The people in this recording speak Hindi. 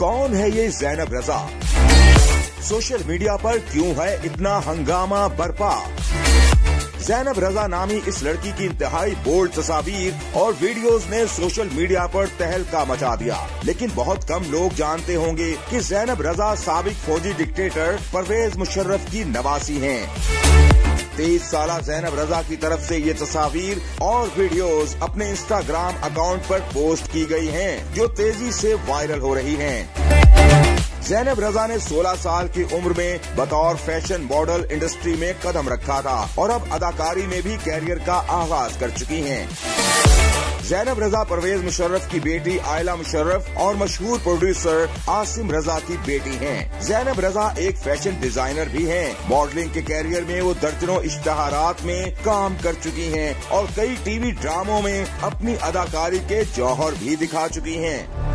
कौन है ये ज़ैनब रजा? सोशल मीडिया पर क्यों है इतना हंगामा बरपा? ज़ैनब रजा नामी इस लड़की की इंतहाई बोल्ड तस्वीर और वीडियोस ने सोशल मीडिया पर तहलका मचा दिया। लेकिन बहुत कम लोग जानते होंगे कि ज़ैनब रजा साबिक फौजी डिक्टेटर परवेज मुशर्रफ की नवासी हैं। 23 साला ज़ैनब रजा की तरफ से ये तस्वीर और वीडियोस अपने इंस्टाग्राम अकाउंट पर पोस्ट की गई हैं, जो तेजी से वायरल हो रही हैं। ज़ैनब रजा ने 16 साल की उम्र में बतौर फैशन मॉडल इंडस्ट्री में कदम रखा था और अब अदाकारी में भी कैरियर का आगाज कर चुकी हैं। ज़ैनब रजा परवेज मुशर्रफ की बेटी आयला मुशर्रफ और मशहूर प्रोड्यूसर आसिम रजा की बेटी हैं। ज़ैनब रजा एक फैशन डिजाइनर भी हैं। मॉडलिंग के कैरियर में वो दर्जनों इश्तहारात में काम कर चुकी हैं और कई टीवी ड्रामों में अपनी अदाकारी के जौहर भी दिखा चुकी हैं।